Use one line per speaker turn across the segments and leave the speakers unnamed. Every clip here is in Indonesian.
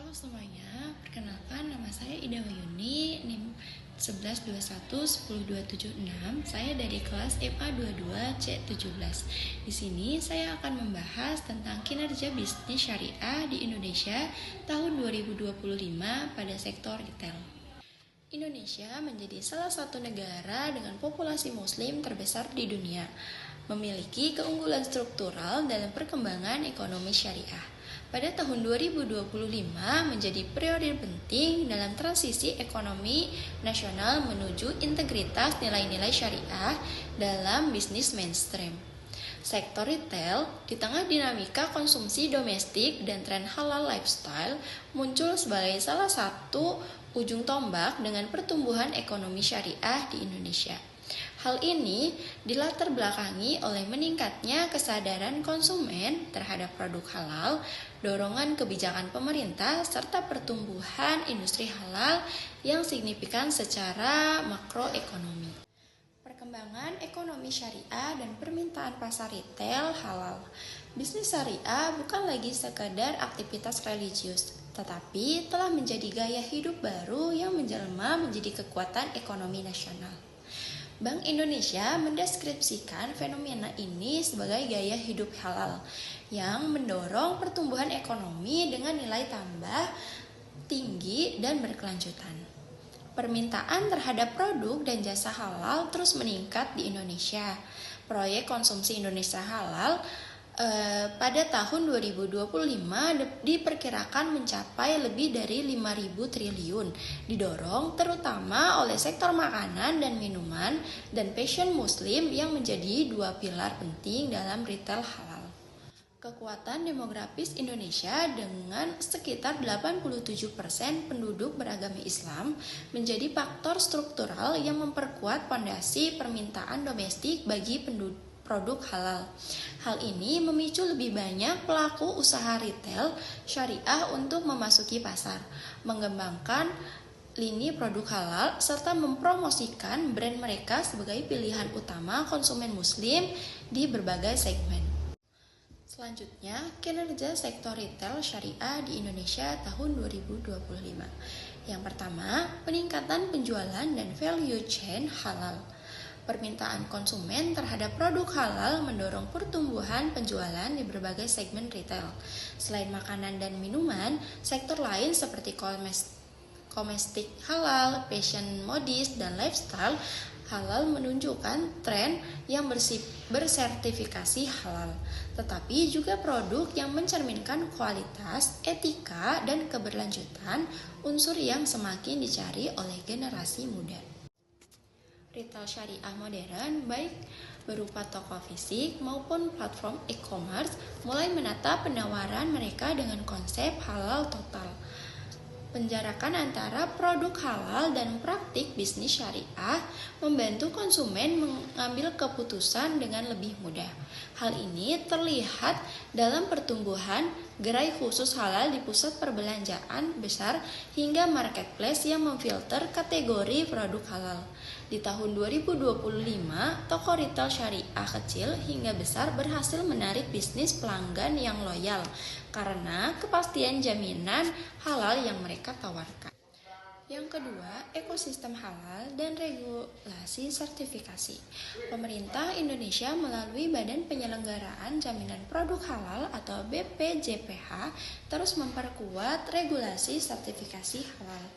Halo semuanya, perkenalkan nama saya Ida Wayuni, NIM 1121-10276. Saya dari kelas MA22 C17. Di sini saya akan membahas tentang kinerja bisnis syariah di Indonesia tahun 2025 pada sektor retail. Indonesia menjadi salah satu negara dengan populasi muslim terbesar di dunia, memiliki keunggulan struktural dalam perkembangan ekonomi syariah. Pada tahun 2025 menjadi periode penting dalam transisi ekonomi nasional menuju integritas nilai-nilai syariah dalam bisnis mainstream. Sektor retail, di tengah dinamika konsumsi domestik dan tren halal lifestyle, muncul sebagai salah satu ujung tombak dengan pertumbuhan ekonomi syariah di Indonesia. Hal ini dilatar belakangi oleh meningkatnya kesadaran konsumen terhadap produk halal, dorongan kebijakan pemerintah, serta pertumbuhan industri halal yang signifikan secara makroekonomi. Perkembangan ekonomi syariah dan permintaan pasar retail halal. Bisnis syariah bukan lagi sekadar aktivitas religius, tetapi telah menjadi gaya hidup baru yang menjelma menjadi kekuatan ekonomi nasional. Bank Indonesia mendeskripsikan fenomena ini sebagai gaya hidup halal yang mendorong pertumbuhan ekonomi dengan nilai tambah tinggi dan berkelanjutan. Permintaan terhadap produk dan jasa halal terus meningkat di Indonesia. Proyek konsumsi Indonesia halal pada tahun 2025 diperkirakan mencapai lebih dari 5.000 triliun, didorong terutama oleh sektor makanan dan minuman dan fashion muslim yang menjadi dua pilar penting dalam retail halal. Kekuatan demografis Indonesia dengan sekitar 87% penduduk beragama Islam menjadi faktor struktural yang memperkuat fondasi permintaan domestik bagi produk halal. Hal ini memicu lebih banyak pelaku usaha retail syariah untuk memasuki pasar, mengembangkan lini produk halal, serta mempromosikan brand mereka sebagai pilihan utama konsumen muslim di berbagai segmen. Selanjutnya, kinerja sektor retail syariah di Indonesia tahun 2025. Yang pertama, peningkatan penjualan dan value chain halal. Permintaan konsumen terhadap produk halal mendorong pertumbuhan penjualan di berbagai segmen retail. Selain makanan dan minuman, sektor lain seperti komestik halal, fashion modis, dan lifestyle halal menunjukkan tren yang bersertifikasi halal, tetapi juga produk yang mencerminkan kualitas, etika, dan keberlanjutan, unsur yang semakin dicari oleh generasi muda. Retail syariah modern, baik berupa toko fisik maupun platform e-commerce, mulai menata penawaran mereka dengan konsep halal total. Penjarakan antara produk halal dan praktik bisnis syariah membantu konsumen mengambil keputusan dengan lebih mudah. Hal ini terlihat dalam pertumbuhan gerai khusus halal di pusat perbelanjaan besar hingga marketplace yang memfilter kategori produk halal. Di tahun 2025, toko retail syariah kecil hingga besar berhasil menarik bisnis pelanggan yang loyal karena kepastian jaminan halal yang mereka tawarkan. Yang kedua, ekosistem halal dan regulasi sertifikasi. Pemerintah Indonesia melalui Badan Penyelenggaraan Jaminan Produk Halal atau BPJPH terus memperkuat regulasi sertifikasi halal,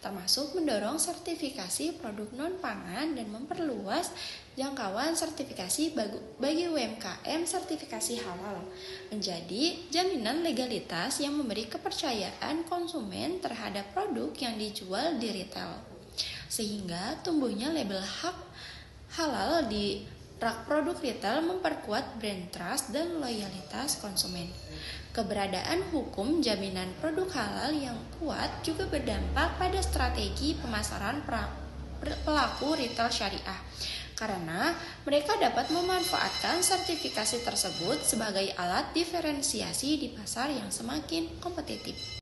termasuk mendorong sertifikasi produk non-pangan dan memperluas jangkauan sertifikasi bagi UMKM. Sertifikasi halal menjadi jaminan legalitas yang memberi kepercayaan konsumen terhadap produk yang dijual di retail, sehingga tumbuhnya label hak halal di rak produk retail memperkuat brand trust dan loyalitas konsumen. Keberadaan hukum jaminan produk halal yang kuat juga berdampak pada strategi pemasaran pelaku retail syariah, karena mereka dapat memanfaatkan sertifikasi tersebut sebagai alat diferensiasi di pasar yang semakin kompetitif.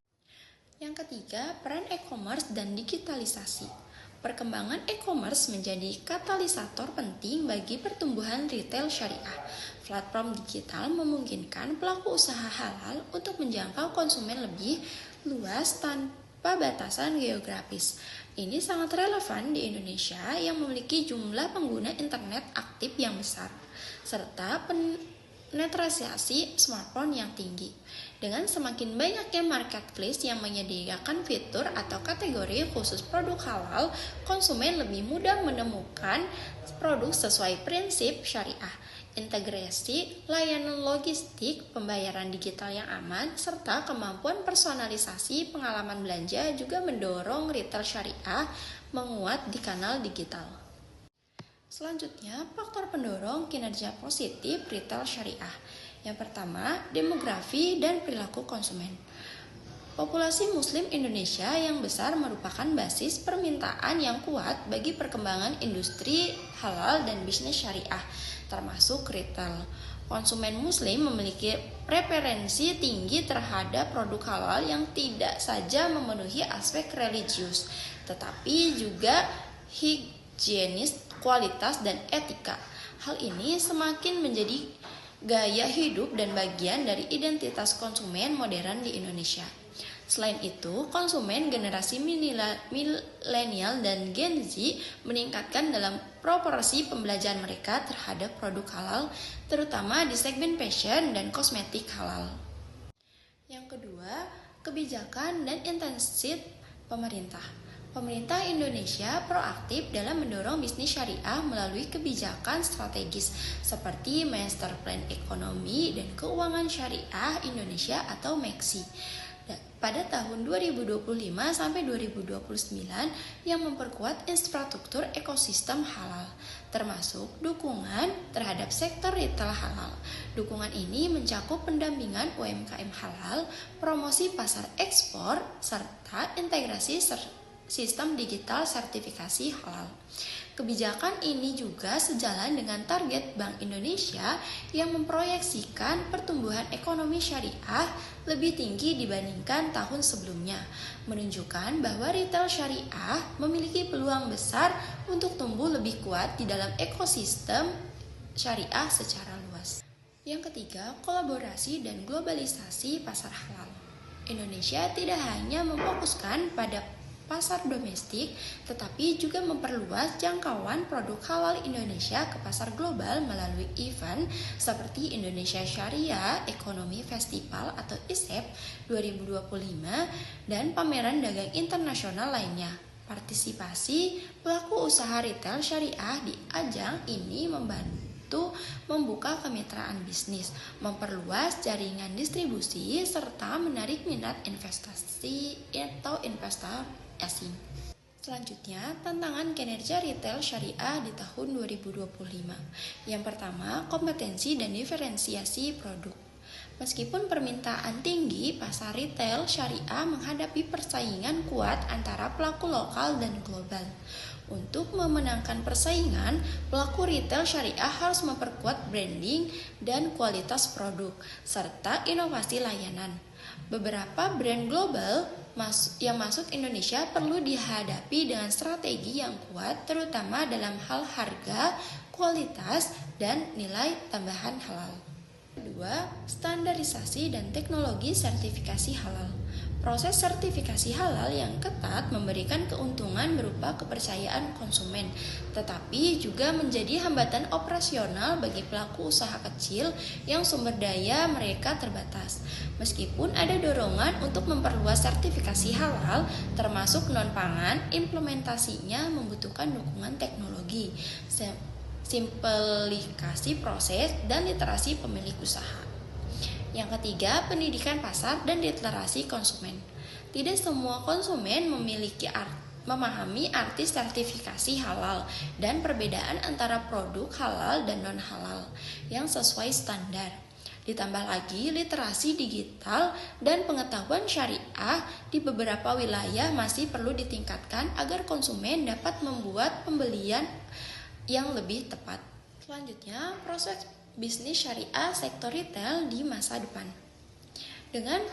Yang ketiga, peran e-commerce dan digitalisasi. Perkembangan e-commerce menjadi katalisator penting bagi pertumbuhan retail syariah. Platform digital memungkinkan pelaku usaha halal untuk menjangkau konsumen lebih luas tanpa batasan geografis. Ini sangat relevan di Indonesia yang memiliki jumlah pengguna internet aktif yang besar, serta penetrasi smartphone yang tinggi. Dengan semakin banyaknya marketplace yang menyediakan fitur atau kategori khusus produk halal, konsumen lebih mudah menemukan produk sesuai prinsip syariah. Integrasi layanan logistik, pembayaran digital yang aman, serta kemampuan personalisasi pengalaman belanja juga mendorong retail syariah menguat di kanal digital. Selanjutnya, faktor pendorong kinerja positif retail syariah. Yang pertama, demografi dan perilaku konsumen. Populasi Muslim Indonesia yang besar merupakan basis permintaan yang kuat bagi perkembangan industri halal dan bisnis syariah, termasuk retail. Konsumen Muslim memiliki preferensi tinggi terhadap produk halal yang tidak saja memenuhi aspek religius, tetapi juga higienis, kualitas, dan etika. Hal ini semakin menjadi gaya hidup dan bagian dari identitas konsumen modern di Indonesia. Selain itu, konsumen generasi milenial dan Gen Z meningkatkan dalam proporsi pembelajaran mereka terhadap produk halal, terutama di segmen fashion dan kosmetik halal. Yang kedua, kebijakan dan intensitas pemerintah. Pemerintah Indonesia proaktif dalam mendorong bisnis syariah melalui kebijakan strategis seperti Master Plan Ekonomi dan Keuangan Syariah Indonesia atau MEKSI pada tahun 2025 sampai 2029 yang memperkuat infrastruktur ekosistem halal, termasuk dukungan terhadap sektor retail halal. Dukungan ini mencakup pendampingan UMKM halal, promosi pasar ekspor, serta integrasi sistem digital sertifikasi halal. Kebijakan ini juga sejalan dengan target Bank Indonesia yang memproyeksikan pertumbuhan ekonomi syariah lebih tinggi dibandingkan tahun sebelumnya, menunjukkan bahwa retail syariah memiliki peluang besar untuk tumbuh lebih kuat di dalam ekosistem syariah secara luas. Yang ketiga, kolaborasi dan globalisasi pasar halal. Indonesia tidak hanya memfokuskan pada pasar domestik, tetapi juga memperluas jangkauan produk halal Indonesia ke pasar global melalui event seperti Indonesia Syariah Economy Festival atau ISEF 2025 dan pameran dagang internasional lainnya. Partisipasi pelaku usaha retail syariah di ajang ini membantu membuka kemitraan bisnis, memperluas jaringan distribusi, serta menarik minat investasi atau investor asing. Selanjutnya, tantangan kinerja retail syariah di tahun 2025. Yang pertama, kompetensi dan diferensiasi produk. Meskipun permintaan tinggi, pasar retail syariah menghadapi persaingan kuat antara pelaku lokal dan global. Untuk memenangkan persaingan, pelaku retail syariah harus memperkuat branding dan kualitas produk, serta inovasi layanan. Beberapa brand global yang masuk Indonesia perlu dihadapi dengan strategi yang kuat, terutama dalam hal harga, kualitas, dan nilai tambahan halal. Kedua, standarisasi dan teknologi sertifikasi halal. Proses sertifikasi halal yang ketat memberikan keuntungan berupa kepercayaan konsumen, tetapi juga menjadi hambatan operasional bagi pelaku usaha kecil yang sumber daya mereka terbatas. Meskipun ada dorongan untuk memperluas sertifikasi halal, termasuk non-pangan, implementasinya membutuhkan dukungan teknologi, simplifikasi proses, dan literasi pemilik usaha. Yang ketiga, pendidikan pasar dan literasi konsumen. Tidak semua konsumen memahami arti sertifikasi halal dan perbedaan antara produk halal dan non-halal yang sesuai standar. Ditambah lagi, literasi digital dan pengetahuan syariah di beberapa wilayah masih perlu ditingkatkan agar konsumen dapat membuat pembelian yang lebih tepat. Selanjutnya, proses bisnis syariah sektor retail di masa depan. Dengan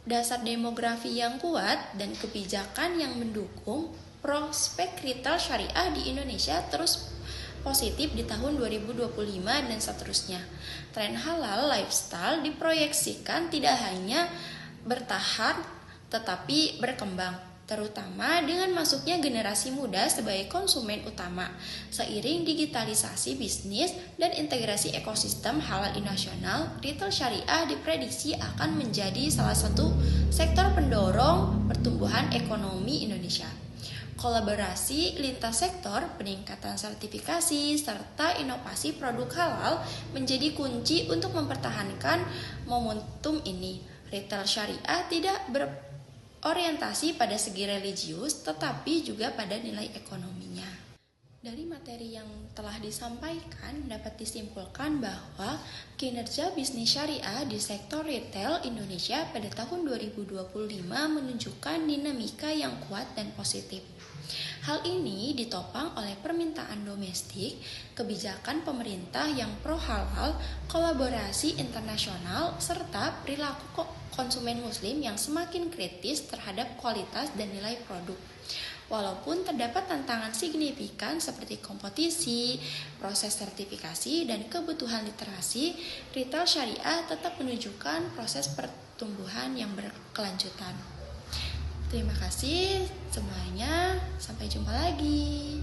dasar demografi yang kuat dan kebijakan yang mendukung, prospek retail syariah di Indonesia terus positif di tahun 2025 dan seterusnya. Tren halal lifestyle diproyeksikan tidak hanya bertahan, tetapi berkembang, terutama dengan masuknya generasi muda sebagai konsumen utama. Seiring digitalisasi bisnis dan integrasi ekosistem halal nasional, retail syariah diprediksi akan menjadi salah satu sektor pendorong pertumbuhan ekonomi Indonesia. Kolaborasi lintas sektor, peningkatan sertifikasi, serta inovasi produk halal menjadi kunci untuk mempertahankan momentum ini. Retail syariah tidak berorientasi pada segi religius, tetapi juga pada nilai ekonominya. Dari materi yang telah disampaikan, dapat disimpulkan bahwa kinerja bisnis syariah di sektor retail Indonesia pada tahun 2025 menunjukkan dinamika yang kuat dan positif. Hal ini ditopang oleh permintaan domestik, kebijakan pemerintah yang pro halal, kolaborasi internasional, serta perilaku konsumen muslim yang semakin kritis terhadap kualitas dan nilai produk. Walaupun terdapat tantangan signifikan seperti kompetisi, proses sertifikasi, dan kebutuhan literasi, retail syariah tetap menunjukkan proses pertumbuhan yang berkelanjutan. Terima kasih semuanya, sampai jumpa lagi.